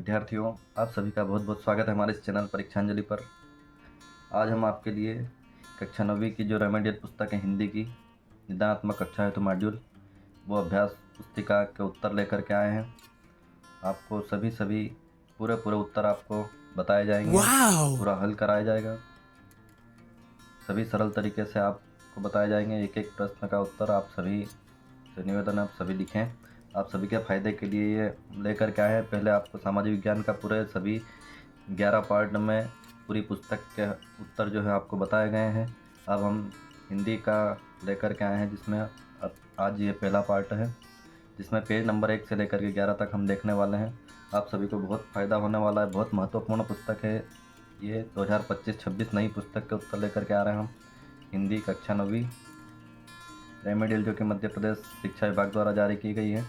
विद्यार्थियों, आप सभी का बहुत बहुत स्वागत है हमारे इस चैनल परीक्षांजलि पर। आज हम आपके लिए कक्षा 9वीं की जो रेमेडियल पुस्तक है हिंदी की निदानात्मक कक्षा हेतु मॉड्यूल वो अभ्यास पुस्तिका के उत्तर लेकर के आए हैं। आपको सभी पूरे उत्तर आपको बताए जाएंगे। पूरा हल कराया जाएगा। सभी सरल तरीके से आपको बताए जाएंगे। एक एक प्रश्न का उत्तर आप सभी से निवेदन आप सभी लिखें। आप सभी के फायदे के लिए ये लेकर के आए हैं। पहले आपको सामाजिक विज्ञान का पूरे सभी 11 पार्ट में पूरी पुस्तक के उत्तर जो है आपको बताए गए हैं। अब हम हिंदी का लेकर के आए हैं, जिसमें अब आज ये पहला पार्ट है, जिसमें पेज नंबर 1 से लेकर के 11 तक हम देखने वाले हैं। आप सभी को बहुत फ़ायदा होने वाला है। बहुत महत्वपूर्ण पुस्तक है ये। 2025-26 नई पुस्तक के उत्तर लेकर के आ रहे हैं हम। हिंदी कक्षा 9वीं रेमेडियल जो कि मध्य प्रदेश शिक्षा विभाग द्वारा जारी की गई है।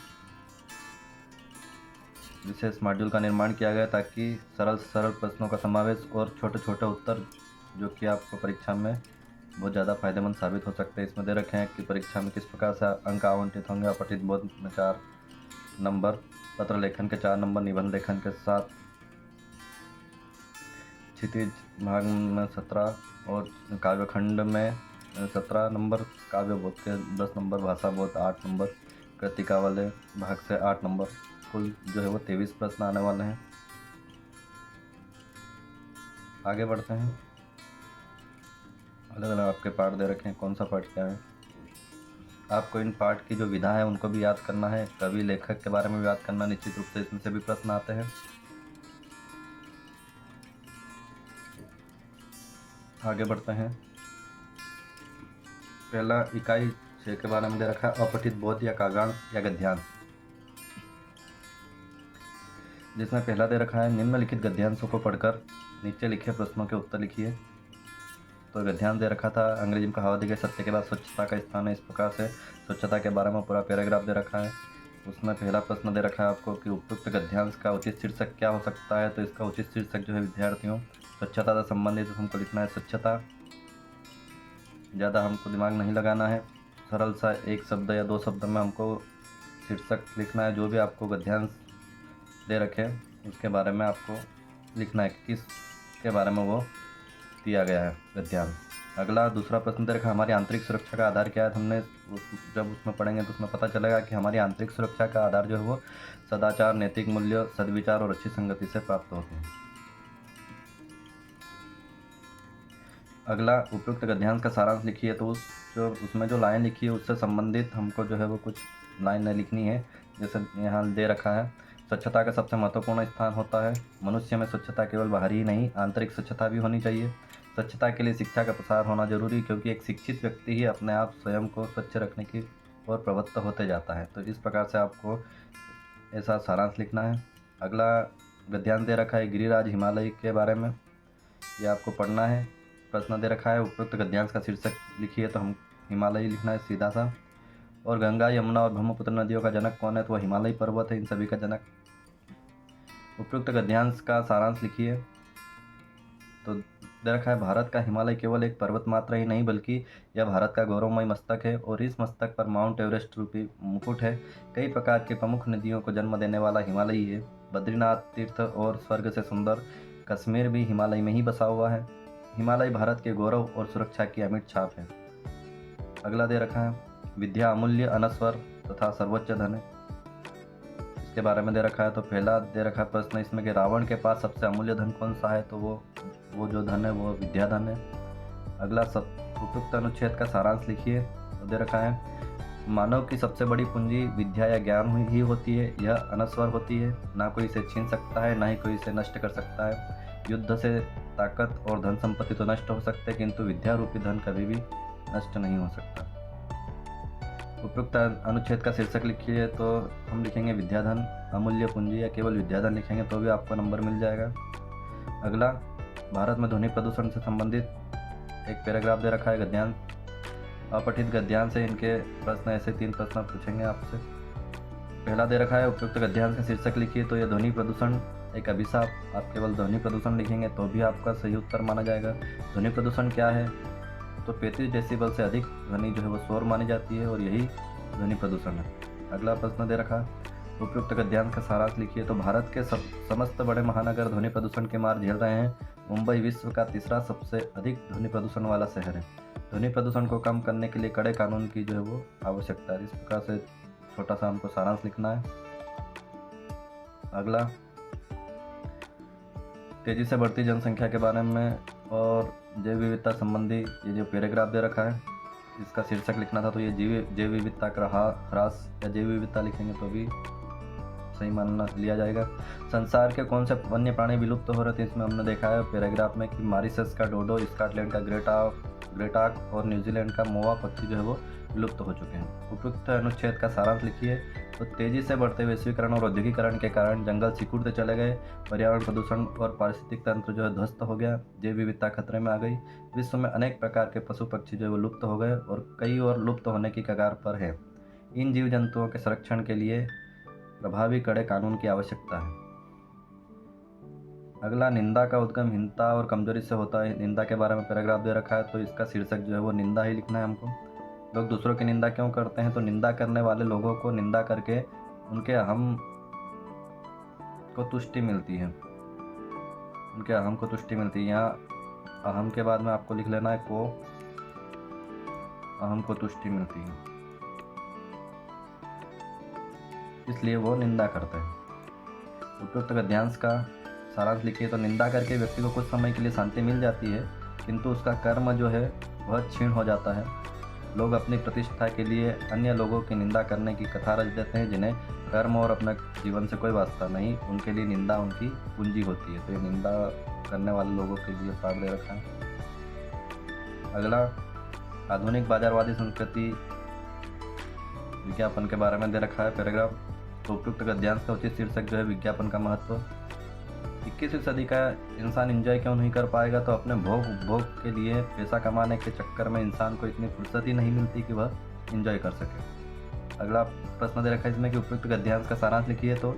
विशेष मॉड्यूल का निर्माण किया गया ताकि सरल प्रश्नों का समावेश और छोटे उत्तर जो कि आपको परीक्षा में बहुत ज़्यादा फायदेमंद साबित हो सकते हैं। इसमें दे रखे हैं कि परीक्षा में किस प्रकार से अंक आवंटित होंगे। अपठित बोध में 4 नंबर, पत्र लेखन के 4 नंबर, निबंध लेखन के 7, क्षितिज भाग में 17 और काव्यखंड में 17 नंबर, काव्य बोध के 10 नंबर, भाषा बोध 8 नंबर, कृतिका वाले भाग से 8 नंबर, कुल जो है वो 23 प्रश्न आने वाले हैं। आगे बढ़ते हैं। अलग अलग आपके पार्ट दे रखे हैं, कौन सा पार्ट क्या है। आपको इन पार्ट की जो विधा है उनको भी याद करना है। कवि लेखक के बारे में भी याद करना, निश्चित रूप से इसमें से भी प्रश्न आते हैं। आगे बढ़ते हैं। पहला इकाई 6 के बारे में दे रखा है, अपठित बोध या काव्यांश या गद्यांश, जिसमें पहला दे रखा है निम्नलिखित गद्यांशों को पढ़कर नीचे लिखे प्रश्नों के उत्तर लिखिए। तो गद्यांश दे रखा था, अंग्रेजी में कहावत दी गई, सत्य के बाद स्वच्छता का स्थान है। इस प्रकार से स्वच्छता के बारे में पूरा पैराग्राफ दे रखा है। उसमें पहला प्रश्न दे रखा है आपको कि उपयुक्त गद्यांश का उचित शीर्षक क्या हो सकता है। तो इसका उचित शीर्षक जो है विद्यार्थियों, स्वच्छता से संबंधित हमको लिखना है स्वच्छता। ज़्यादा हमको दिमाग नहीं लगाना है। सरल सा 1 शब्द या 2 शब्द में हमको शीर्षक लिखना है। जो भी आपको गद्यांश दे रखे उसके बारे में आपको लिखना है कि किस के बारे में वो दिया गया है गद्यांश। अगला दूसरा प्रश्न दे रखा, हमारी आंतरिक सुरक्षा का आधार क्या है। हमने जब उसमें पढ़ेंगे तो उसमें पता चलेगा कि हमारी आंतरिक सुरक्षा का आधार जो है वो सदाचार, नैतिक मूल्य, सद्विचार और अच्छी संगति से प्राप्त होते हैं। अगला उपयुक्त गद्यांश का सारांश लिखिए। तो उसमें जो लाइन लिखी है उससे संबंधित हमको जो है वो कुछ लाइन लिखनी है। जैसे यहाँ दे रखा है, स्वच्छता का सबसे महत्वपूर्ण स्थान होता है। मनुष्य में स्वच्छता केवल बाहरी ही नहीं, आंतरिक स्वच्छता भी होनी चाहिए। स्वच्छता के लिए शिक्षा का प्रसार होना जरूरी, क्योंकि एक शिक्षित व्यक्ति ही अपने आप स्वयं को स्वच्छ रखने की ओर प्रवृत्त होते जाता है। तो इस प्रकार से आपको ऐसा सारांश लिखना है। अगला गद्यांश दे रखा है गिरिराज हिमालय के बारे में, ये आपको पढ़ना है। प्रश्न दे रखा है उपयुक्त गद्यांश का शीर्षक लिखिए। तो हम हिमालय लिखना है सीधा सा। और गंगा, यमुना और ब्रह्मपुत्र नदियों का जनक कौन है। तो वह हिमालय पर्वत है, इन सभी का जनक। उपयुक्त गद्यांश का सारांश लिखिए। तो दे रखा है भारत का हिमालय केवल एक पर्वत मात्र ही नहीं, बल्कि यह भारत का गौरवमय मस्तक है और इस मस्तक पर माउंट एवरेस्ट रूपी मुकुट है। कई प्रकार की प्रमुख नदियों को जन्म देने वाला हिमालय ही है। बद्रीनाथ तीर्थ और स्वर्ग से सुंदर कश्मीर भी हिमालय में ही बसा हुआ है। हिमालय भारत के गौरव और सुरक्षा की अमिट छाप है। अगला दे रखा है विद्या अमूल्य, अनस्वर तथा सर्वोच्च धन है, इसके बारे में दे रखा है। तो पहला दे रखा प्रश्न इसमें कि रावण के पास सबसे अमूल्य धन कौन सा है। तो वो जो धन है वो विद्या धन है। अगला उपयुक्त अनुच्छेद का सारांश लिखिए। तो दे रखा है मानव की सबसे बड़ी पूंजी विद्या या ज्ञान ही होती है। यह अनस्वर होती है, ना कोई इसे छीन सकता है, ना ही कोई इसे नष्ट कर सकता है। युद्ध से ताकत और धन संपत्ति तो नष्ट हो सकते हैं, किंतु विद्या रूपी धन कभी भी नष्ट नहीं हो सकता। उपयुक्त अनुच्छेद का शीर्षक लिखिए। तो हम लिखेंगे विद्याधन, अमूल्य पूंजी, या केवल विद्याधन लिखेंगे तो भी आपको नंबर मिल जाएगा। अगला भारत में ध्वनि प्रदूषण से संबंधित एक पैराग्राफ दे रखा है गद्यांश। अपठित गद्यांश से इनके प्रश्न, ऐसे 3 प्रश्न पूछेंगे आपसे। पहला दे रखा है उपयुक्त गद्यांश का शीर्षक लिखिए। तो यह ध्वनि प्रदूषण एक अभिशाप, आप केवल ध्वनि प्रदूषण लिखेंगे तो भी आपका सही उत्तर माना जाएगा। ध्वनि प्रदूषण क्या है। तो 35 डेसिबल से अधिक ध्वनि जो है वो शोर मानी जाती है और यही ध्वनि प्रदूषण है। अगला प्रश्न दे रखा, उपयुक्त गद्यांश का सारांश लिखिए। तो भारत के समस्त बड़े महानगर ध्वनि प्रदूषण की मार झेल रहे हैं। मुंबई विश्व का तीसरा सबसे अधिक ध्वनि प्रदूषण वाला शहर है। ध्वनि प्रदूषण को कम करने के लिए कड़े कानून की जो है वो आवश्यकता है। इस प्रकार से छोटा सा हमको सारांश लिखना है। अगला, तेजी से बढ़ती जनसंख्या के बारे में और जैव विविधता संबंधी ये जो पैराग्राफ दे रखा है, इसका शीर्षक लिखना था। तो ये जैव विविधता का ह्रास या जैव विविधता लिखेंगे तो भी सही मानना लिया जाएगा। संसार के कौन से वन्य प्राणी विलुप्त हो रहे थे, इसमें हमने देखा है पैराग्राफ में कि मॉरिशस का डोडो, स्कॉटलैंड का ग्रेटाक और न्यूजीलैंड का मोआ पक्षी जो है वो विलुप्त हो चुके हैं। उपयुक्त अनुच्छेद का सारांश लिखिए। तो तेजी से बढ़ते वैश्वीकरण और औद्योगिकरण के कारण जंगल सिकुड़ते चले गए, पर्यावरण प्रदूषण और पारिस्थितिक तंत्र जो है ध्वस्त हो गया, जैव विविधता खतरे में आ गई, विश्व में अनेक प्रकार के पशु पक्षी जो है वो लुप्त हो गए और कई और लुप्त होने की कगार पर है। इन जीव जंतुओं के संरक्षण के लिए प्रभावी कड़े कानून की आवश्यकता है। अगला, निंदा का उद्गम हिंसा और कमजोरी से होता है। निंदा के बारे में पैराग्राफ दे रखा है, तो इसका शीर्षक जो है वो निंदा ही लिखना है हमको। लोग दूसरों की निंदा क्यों करते हैं, तो निंदा करने वाले लोगों को निंदा करके उनके अहम को तुष्टि मिलती है। उनके अहम को तुष्टि मिलती है। यहाँ अहम के बाद में आपको लिख लेना है को, अहम को तुष्टि मिलती है, इसलिए वो निंदा करते हैं। उपयुक्त गद्यांश का सारांश लिखिए। तो निंदा करके व्यक्ति को कुछ समय के लिए शांति मिल जाती है, किंतु उसका कर्म जो है वह क्षीण हो जाता है। लोग अपनी प्रतिष्ठा के लिए अन्य लोगों की निंदा करने की कथा रच देते हैं, जिन्हें कर्म और अपने जीवन से कोई वास्ता नहीं। उनके लिए निंदा उनकी पूंजी होती है। तो ये निंदा करने वाले लोगों के लिए पाठ दे रखा है। अगला, आधुनिक बाजारवादी संस्कृति विज्ञापन के बारे में दे रखा है पैराग्राफ। तो उपयुक्त गद्यांश का उचित शीर्षक जो है विज्ञापन का महत्व। 21वीं सदी का इंसान एंजॉय क्यों नहीं कर पाएगा, तो अपने भोग उपभोग के लिए पैसा कमाने के चक्कर में इंसान को इतनी फुर्सत ही नहीं मिलती कि वह एंजॉय कर सके। अगला प्रश्न दे रखा है इसमें कि उपयुक्त गद्यांश का सारांश लिखिए। तो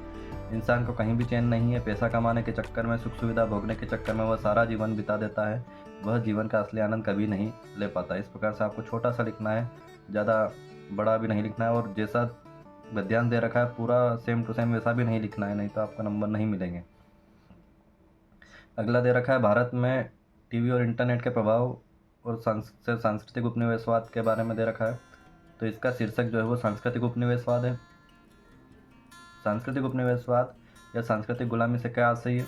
इंसान को कहीं भी चैन नहीं है। पैसा कमाने के चक्कर में, सुख सुविधा भोगने के चक्कर में वह सारा जीवन बिता देता है। वह जीवन का असली आनंद कभी नहीं ले पाता। इस प्रकार से आपको छोटा सा लिखना है, ज़्यादा बड़ा भी नहीं लिखना है, और जैसा गद्यांश दे रखा है पूरा सेम टू सेम वैसा भी नहीं लिखना है, नहीं तो आपको नंबर नहीं मिलेंगे। अगला दे रखा है भारत में टीवी और इंटरनेट के प्रभाव और सांस्कृतिक उपनिवेशवाद के बारे में दे रखा है। तो इसका शीर्षक जो है वो सांस्कृतिक उपनिवेशवाद है। सांस्कृतिक उपनिवेशवाद या सांस्कृतिक गुलामी से क्या आशय है,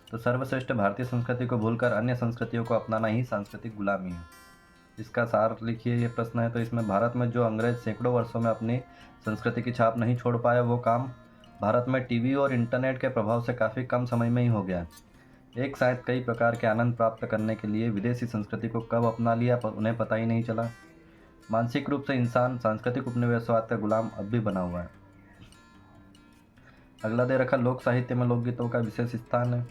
तो सर्वश्रेष्ठ भारतीय संस्कृति को भूलकर अन्य संस्कृतियों को अपनाना ही सांस्कृतिक गुलामी है। इसका सार लिखिए, ये प्रश्न है। तो इसमें भारत में जो अंग्रेज सैकड़ों वर्षों में अपनी संस्कृति की छाप नहीं छोड़ पाया, वो काम भारत में टीवी और इंटरनेट के प्रभाव से काफ़ी कम समय में ही हो गया। एक साथ कई प्रकार के आनंद प्राप्त करने के लिए विदेशी संस्कृति को कब अपना लिया पर उन्हें पता ही नहीं चला। मानसिक रूप से इंसान सांस्कृतिक उपनिवेशवाद का गुलाम अब भी बना हुआ है। अगला दे रखा लोक साहित्य में लोकगीतों का विशेष स्थान है।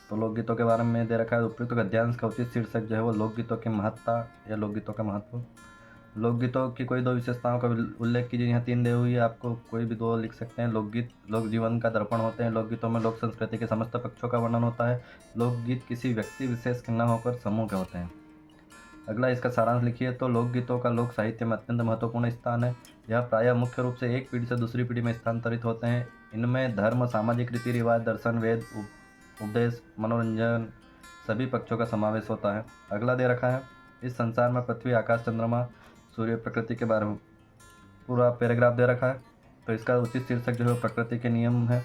तो लोकगीतों के बारे में दे रखा है। उपयुक्त गद्यांश का उचित शीर्षक जो है वो लोकगीतों की महत्ता या लोकगीतों का महत्व। लोकगीतों की कोई दो विशेषताओं का उल्लेख कीजिए। यहाँ 3 दी हुई है, आपको कोई भी 2 लिख सकते हैं। लोकगीत लोक जीवन का दर्पण होते हैं। लोकगीतों में लोक संस्कृति के समस्त पक्षों का वर्णन होता है। लोकगीत किसी व्यक्ति विशेष के न होकर समूह के होते हैं। अगला, इसका सारांश लिखिए। तो लोकगीतों का लोक साहित्य में अत्यंत महत्वपूर्ण स्थान है। यह प्रायः मुख्य रूप से एक पीढ़ी से दूसरी पीढ़ी में स्थानांतरित होते हैं। इनमें धर्म, सामाजिक रीति रिवाज, दर्शन, वेद, उपदेश, मनोरंजन सभी पक्षों का समावेश होता है। अगला दे रखा है, इस संसार में पृथ्वी, आकाश, चंद्रमा, सूर्य, प्रकृति के बारे में पूरा पैराग्राफ दे रखा है। तो इसका उचित शीर्षक जो है प्रकृति के नियम है।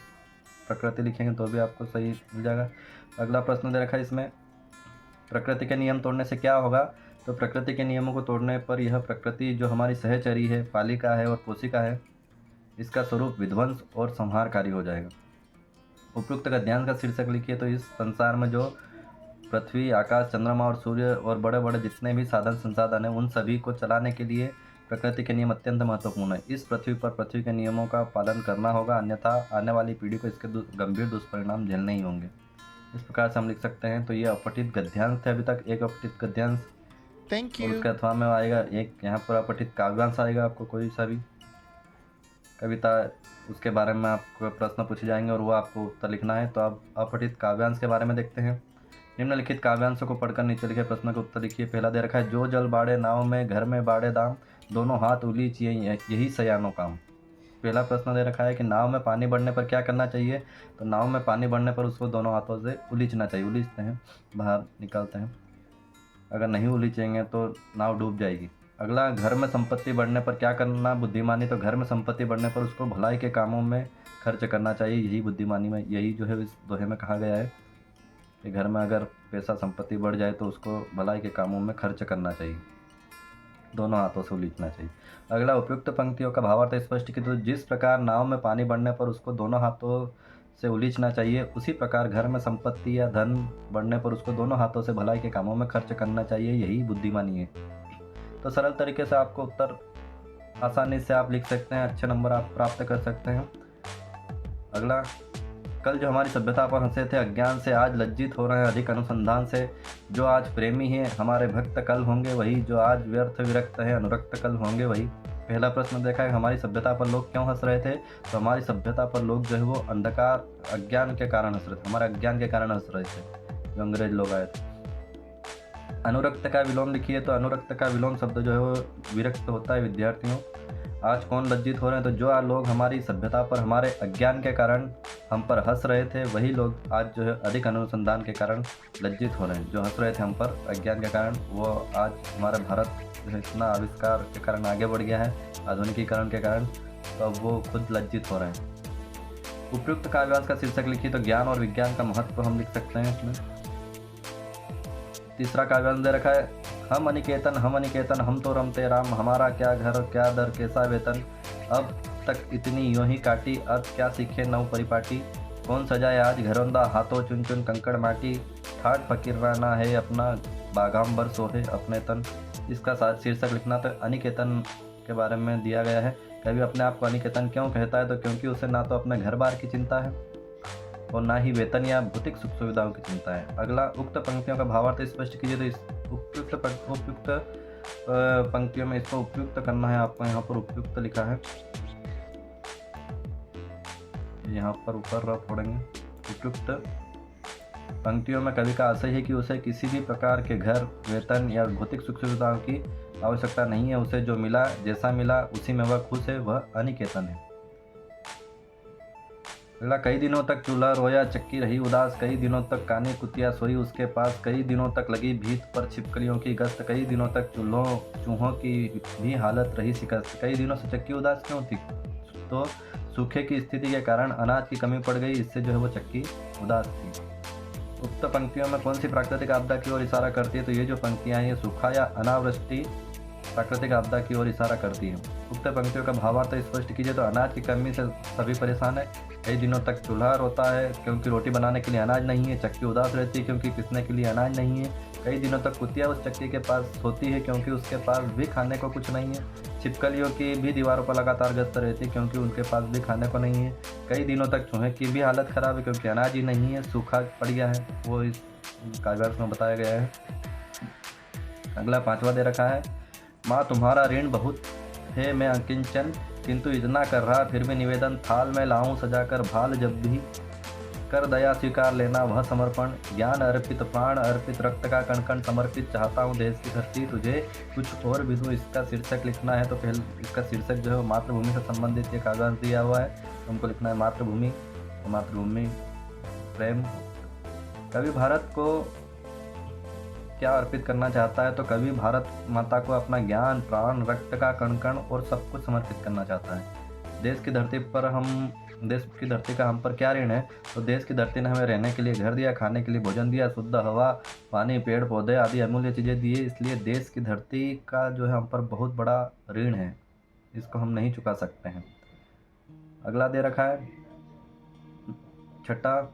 प्रकृति लिखेंगे तो भी आपको सही मिल जाएगा। अगला प्रश्न दे रखा है इसमें, प्रकृति के नियम तोड़ने से क्या होगा, तो प्रकृति के नियमों को तोड़ने पर यह प्रकृति जो हमारी सहचरी है, पालिका है और पोषिका है, इसका स्वरूप विध्वंस और संहारकारी हो जाएगा। उपयुक्त गद्यांश का शीर्षक लिखिए। तो इस संसार में जो पृथ्वी, आकाश, चंद्रमा और सूर्य और बड़े बड़े जितने भी साधन संसाधन हैं, उन सभी को चलाने के लिए प्रकृति के नियम अत्यंत महत्वपूर्ण है। इस पृथ्वी पर पृथ्वी के नियमों का पालन करना होगा, अन्यथा आने वाली पीढ़ी को इसके गंभीर दुष्परिणाम झेलने ही होंगे। इस प्रकार से हम लिख सकते हैं। तो ये अपठित गद्यांश थे अभी तक, एक अपठित गद्यांश। Thank you. उसके अथवा में आएगा एक यहाँ पर अपठित काव्यांश आएगा। आपको कोई सा भी कविता उसके बारे में आपको प्रश्न पूछे जाएंगे और वो आपको उत्तर लिखना है। तो अब अपठित काव्यांश के बारे में देखते हैं। निम्नलिखित काव्यांशों को पढ़कर नीचे लिखे प्रश्न का उत्तर लिखिए। पहला दे रखा है, जो जल बाड़े नाव में, घर में बाड़े दाम, दोनों हाथ उलीचिए यही सयानों काम। पहला प्रश्न दे रखा है कि नाव में पानी बढ़ने पर क्या करना चाहिए। तो नाव में पानी बढ़ने पर उसको दोनों हाथों से उलीचना चाहिए। उलीचते हैं, बाहर निकालते हैं। अगर नहीं उलीचेंगे तो नाव डूब जाएगी। अगला, घर में संपत्ति बढ़ने पर क्या करना बुद्धिमानी। तो घर में संपत्ति बढ़ने पर उसको भलाई के कामों में खर्च करना चाहिए। यही बुद्धिमानी में, यही जो है इस दोहे में कहा गया है कि घर में अगर पैसा संपत्ति बढ़ जाए तो उसको भलाई के कामों में खर्च करना चाहिए, दोनों हाथों से उलीचना चाहिए। अगला, उपयुक्त पंक्तियों का भावार्थ स्पष्ट की। तो जिस प्रकार नाव में पानी बढ़ने पर उसको दोनों हाथों से उलीचना चाहिए, उसी प्रकार घर में संपत्ति या धन बढ़ने पर उसको दोनों हाथों से भलाई के कामों में खर्च करना चाहिए। यही बुद्धिमानी है। तो सरल तरीके से आपको उत्तर आसानी से आप लिख सकते हैं, अच्छे नंबर आप प्राप्त कर सकते हैं। अगला, कल जो हमारी सभ्यता पर हंसे थे अज्ञान से, आज लज्जित हो रहे हैं अधिक अनुसंधान से। जो आज प्रेमी हैं हमारे भक्त कल होंगे वही, जो आज व्यर्थ विरक्त है अनुरक्त कल होंगे वही। पहला प्रश्न देखा है, हमारी सभ्यता पर लोग क्यों हंस रहे थे। तो हमारी सभ्यता पर लोग जो है वो अंधकार अज्ञान के कारण हंस रहे थे, हमारे अज्ञान के कारण हंस रहे थे, जो अंग्रेज लोग आए थे। अनुरक्त का विलोम लिखिए। तो अनुरक्त का विलोम शब्द जो है वो विरक्त होता है विद्यार्थियों। आज कौन लज्जित हो रहे हैं। तो जो लोग हमारी सभ्यता पर हमारे अज्ञान के कारण हम पर हंस रहे थे वही लोग आज जो है अधिक अनुसंधान के कारण लज्जित हो रहे हैं। जो हंस रहे थे हम पर अज्ञान के कारण, वो आज हमारा भारत जो है इतना आविष्कार के कारण आगे बढ़ गया है, आधुनिकीकरण के कारण, तो अब वो खुद लज्जित हो रहे हैं। उपयुक्त काव्यांश का शीर्षक लिखिए। तो ज्ञान और विज्ञान का महत्व हम लिख सकते हैं इसमें। तीसरा काव्यांश दे रखा है, हम अनिकेतन हम तो रमते राम, हमारा क्या घर क्या दर कैसा वेतन, अब तक इतनी यूं ही काटी, अब क्या सीखे नव परिपाटी, कौन सजाए आज घरौंदा, हाथों चुन चुन कंकड़ माटी, ठाट फकीराना है अपना, बागाम्बर सोहे अपने तन। इसका शीर्षक लिखना। तो अनिकेतन के बारे में दिया गया है। कभी अपने आप को अनिकेतन क्यों कहता है। तो क्योंकि उसे ना तो अपने घर बार की चिंता है और ना ही वेतन या भौतिक सुख सुविधाओं की चिंता है। अगला, उक्त पंक्तियों का भावार्थ स्पष्ट कीजिए। तो इस उपयुक्त पंक्तियों में इसको उपयुक्त करना है आपको। यहाँ पर उपयुक्त लिखा है, यहाँ पर ऊपर रफ पड़ेंगे। उपयुक्त पंक्तियों में कवि का आशय है कि उसे किसी भी प्रकार के घर, वेतन या भौतिक सुख सुविधाओं की आवश्यकता नहीं है। उसे जो मिला, जैसा मिला उसी में वह खुश है, वह अनिकेतन है। अगला, कई दिनों तक चूल्हा रोया चक्की रही उदास, कई दिनों तक कानी कुतिया सोई उसके पास, कई दिनों तक लगी भीत पर छिपकलियों की गश्त, कई दिनों तक चूहों की भी हालत रही शिकस्त। कई दिनों से चक्की उदास क्यों थी। तो सूखे की स्थिति के कारण अनाज की कमी पड़ गई, इससे जो है वो चक्की उदास थी। उक्त पंक्तियों में कौन सी प्राकृतिक आपदा की ओर इशारा करती है। तो ये जो पंक्तियां हैं ये सूखा या अनावृष्टि प्राकृतिक आपदा की ओर इशारा करती है। उक्त पंक्तियों का भावार्थ स्पष्ट कीजिए। तो अनाज की कमी से सभी परेशान है, कई दिनों तक चूल्हा रोता है क्योंकि रोटी बनाने के लिए अनाज नहीं है, चक्की उदास रहती है क्योंकि पिसने के लिए अनाज नहीं है, कई दिनों तक कुतिया उस चक्की के पास सोती है क्योंकि उसके पास भी खाने को कुछ नहीं है, छिपकलियों की भी दीवारों पर लगातार गश्त रहती है क्योंकि उनके पास भी खाने को नहीं है, कई दिनों तक चूहे की भी हालत खराब है क्योंकि अनाज ही नहीं है, सूखा पड़ गया है, वो इस काव्यांश में बताया गया है। अगला 5वां दे रखा है, माँ तुम्हारा ऋण बहुत है मैं अकिंचन, किंतु इतना कर रहा फिर भी निवेदन, थाल में लाऊं सजाकर भाल जब भी, कर दया स्वीकार लेना वह समर्पण, ज्ञान अर्पित प्राण अर्पित रक्त का कण कण समर्पित, चाहता हूँ देश की धरती तुझे कुछ और भी दूँ। इसका शीर्षक लिखना है। तो पहले इसका शीर्षक जो है मातृभूमि से संबंधित एक काव्यांश दिया हुआ है, तो हमको लिखना है मातृभूमि। तो मातृभूमि प्रेम। कवि भारत को क्या अर्पित करना चाहता है। तो कवि भारत माता को अपना ज्ञान प्राण रक्त का कण कण और सब कुछ समर्पित करना चाहता है। देश की धरती का हम पर क्या ऋण है। तो देश की धरती ने हमें रहने के लिए घर दिया, खाने के लिए भोजन दिया, शुद्ध हवा पानी पेड़ पौधे आदि अमूल्य चीज़ें दिए, इसलिए देश की धरती का जो है हम पर बहुत बड़ा ऋण है, इसको हम नहीं चुका सकते हैं। अगला दे रखा है 6,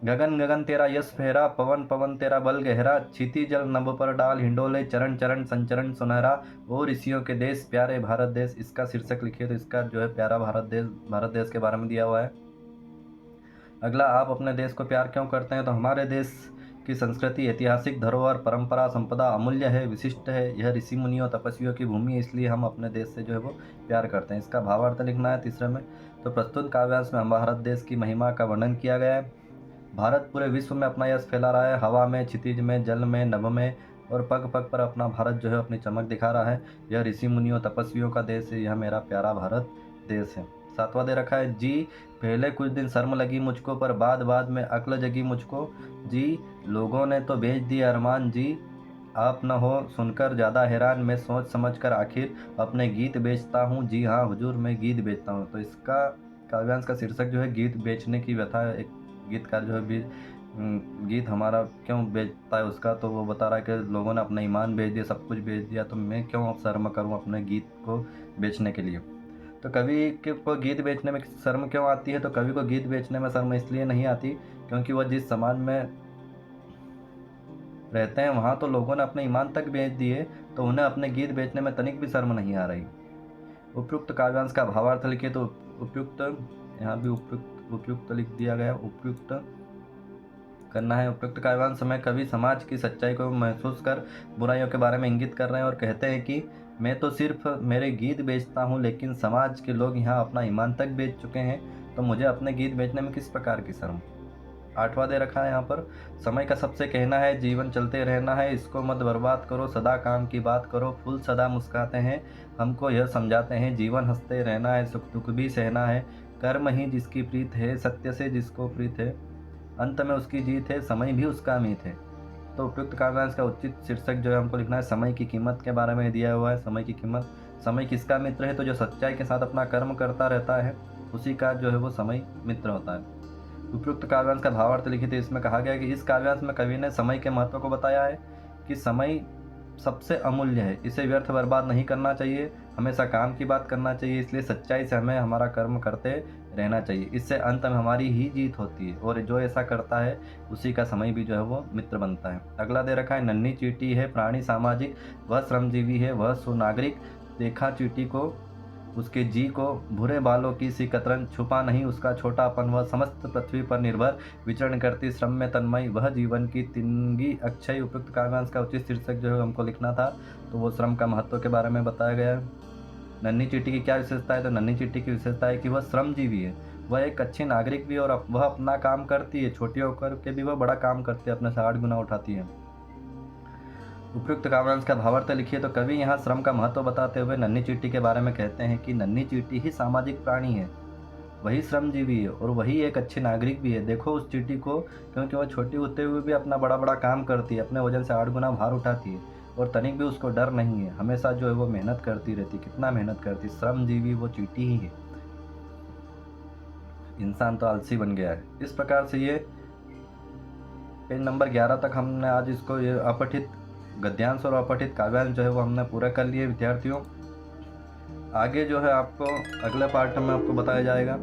गगन गगन तेरा यश फेरा, पवन पवन तेरा बल गहरा, क्षिति जल नभ पर डाल हिंडोले, चरण चरण संचरण सुनहरा, ओ ऋषियों के देश प्यारे भारत देश। इसका शीर्षक लिखिए। तो इसका जो है प्यारा भारत देश के बारे में दिया हुआ है। अगला, आप अपने देश को प्यार क्यों करते हैं। तो हमारे देश की संस्कृति ऐतिहासिक धरोहर परंपरा संपदा अमूल्य है, विशिष्ट है, यह ऋषि मुनियों तपस्वियों की भूमि है, इसलिए हम अपने देश से जो है वो प्यार करते हैं। इसका भावार्थ लिखना है 3 में। तो प्रस्तुत काव्यांश में हम भारत देश की महिमा का वर्णन किया गया है। भारत पूरे विश्व में अपना यश फैला रहा है, हवा में, क्षितिज में, जल में, नभ में और पग पग पर अपना भारत जो है अपनी चमक दिखा रहा है। यह ऋषि मुनियों तपस्वियों का देश है, यह मेरा प्यारा भारत देश है। 7वां दे रखा है जी, पहले कुछ दिन शर्म लगी मुझको, पर बाद बाद में अक्ल जगी मुझको। जी, लोगों ने तो बेच दिए अरमान जी, आप न हो सुनकर ज़्यादा हैरान, मैं सोच समझ कर आखिर अपने गीत बेचता हूँ। जी हाँ हुजूर, मैं गीत बेचता हूँ। तो इसका काव्यांश का शीर्षक जो है गीत बेचने की व्यथा है। एक गीतकार जो है गीत हमारा क्यों बेचता है उसका, तो वो बता रहा है कि लोगों ने अपना ईमान बेच दिया, सब कुछ बेच दिया, तो मैं क्यों शर्म करूँ अपने गीत को बेचने के लिए। तो कवि को गीत बेचने में शर्म क्यों आती है, तो कवि को गीत बेचने में शर्म इसलिए नहीं आती क्योंकि वह जिस समाज में रहते हैं वहाँ तो लोगों ने अपने ईमान तक बेच दिए, तो उन्हें अपने गीत बेचने में तनिक भी शर्म नहीं आ रही। उपयुक्त काव्यांश का भावार्थ लिखिए, तो उपयुक्त, यहाँ भी उपयुक्त उपयुक्त लिख दिया गया, उपयुक्त करना है। उपयुक्त काव्यांश में कवि समाज की सच्चाई को महसूस कर बुराइयों के बारे में इंगित कर रहे हैं और कहते हैं कि मैं तो सिर्फ मेरे गीत बेचता हूँ, लेकिन समाज के लोग यहाँ अपना ईमान तक बेच चुके हैं, तो मुझे अपने गीत बेचने में किस प्रकार की शर्म। 8वां दे रखा है यहाँ पर, समय का सबसे कहना है जीवन चलते रहना है, इसको मत बर्बाद करो, सदा काम की बात करो। फूल सदा मुस्कुराते हैं, हमको यह समझाते हैं, जीवन हंसते रहना है, सुख दुख भी सहना है। कर्म ही जिसकी प्रीत है, सत्य से जिसको प्रीत है, अंत में उसकी जीत है, समय भी उसका मीत है। तो उपयुक्त काव्यांश का उचित शीर्षक जो है हमको लिखना है समय की कीमत के बारे में दिया हुआ है। समय की कीमत, समय किसका मित्र है, तो जो सच्चाई के साथ अपना कर्म करता रहता है उसी का जो है वो समय मित्र होता है। उपयुक्त काव्यांश का भावार्थ लिखित, इसमें कहा गया कि इस काव्यांश में कवि ने समय के महत्व को बताया है कि समय सबसे अमूल्य है, इसे व्यर्थ बर्बाद नहीं करना चाहिए, हमेशा काम की बात करना चाहिए, इसलिए सच्चाई से हमें हमारा कर्म करते रहना चाहिए, इससे अंत में हमारी ही जीत होती है और जो ऐसा करता है उसी का समय भी जो है वो मित्र बनता है। अगला दे रखा है नन्ही चींटी है प्राणी सामाजिक, वह श्रमजीवी है वह सुनागरिक, देखा चींटी को उसके जी को भूरे बालों की सी कतरन, छुपा नहीं उसका छोटापन, वह समस्त पृथ्वी पर निर्भर विचरण करती श्रम में तन्मय, वह जीवन की तिनगी अक्षय। उपयुक्त काव्यांश का उचित शीर्षक जो है हमको लिखना था, तो वो श्रम का महत्व के बारे में बताया गया है। नन्ही चींटी की क्या विशेषता है, तो नन्ही चींटी की विशेषता है कि वह श्रमजीवी है, वह एक अच्छी नागरिक भी, और वह अपना काम करती है, छोटी होकर के भी वह बड़ा काम करती है, अपने से 8 गुना उठाती है। उपयुक्त काव्यांश का भावार्थ लिखिए, तो कवि यहाँ श्रम का महत्व बताते हुए नन्ही चींटी के बारे में कहते हैं कि नन्ही चींटी ही सामाजिक प्राणी है, वही श्रमजीवी है और वही एक अच्छी नागरिक भी है। देखो उस चींटी को, क्योंकि वह छोटी होते हुए भी अपना बड़ा बड़ा काम करती है, अपने वजन से 8 गुना भार उठाती है और तनिक भी उसको डर नहीं है, हमेशा जो है वो मेहनत करती रहती। कितना मेहनत करती, श्रमजीवी वो चींटी ही है। इंसान तो आलसी बन गया है। इस प्रकार से ये पेज नंबर 11 तक हमने आज इसको ये अपठित गद्यांश और अपठित काव्यांश जो है वो हमने पूरा कर लिए विद्यार्थियों। आगे जो है आपको अगले पार्ट में आपको बताया जाएगा।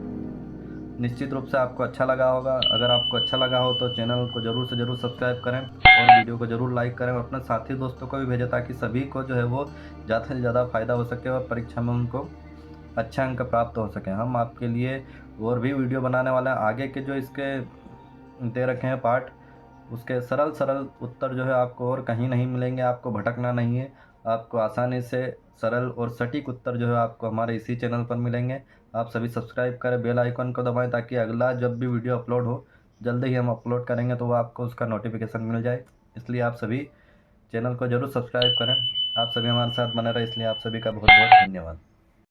निश्चित रूप से आपको अच्छा लगा होगा। अगर आपको अच्छा लगा हो तो चैनल को ज़रूर से ज़रूर सब्सक्राइब करें और वीडियो को ज़रूर लाइक करें और अपने साथी दोस्तों को भी भेजें, ताकि सभी को जो है वो ज़्यादा से ज़्यादा फ़ायदा हो सके और परीक्षा में उनको अच्छे अंक प्राप्त हो सकें। हम आपके लिए और भी वीडियो बनाने वाले हैं। आगे के जो इसके दे रखे हैं पार्ट, उसके सरल सरल उत्तर जो है आपको और कहीं नहीं मिलेंगे। आपको भटकना नहीं है, आपको आसानी से सरल और सटीक उत्तर जो है आपको हमारे इसी चैनल पर मिलेंगे। आप सभी सब्सक्राइब करें, बेल आइकन को दबाएं, ताकि अगला जब भी वीडियो अपलोड हो, जल्दी ही हम अपलोड करेंगे तो वो आपको उसका नोटिफिकेशन मिल जाए। इसलिए आप सभी चैनल को ज़रूर सब्सक्राइब करें। आप सभी हमारे साथ बने रहे, इसलिए आप सभी का बहुत बहुत धन्यवाद।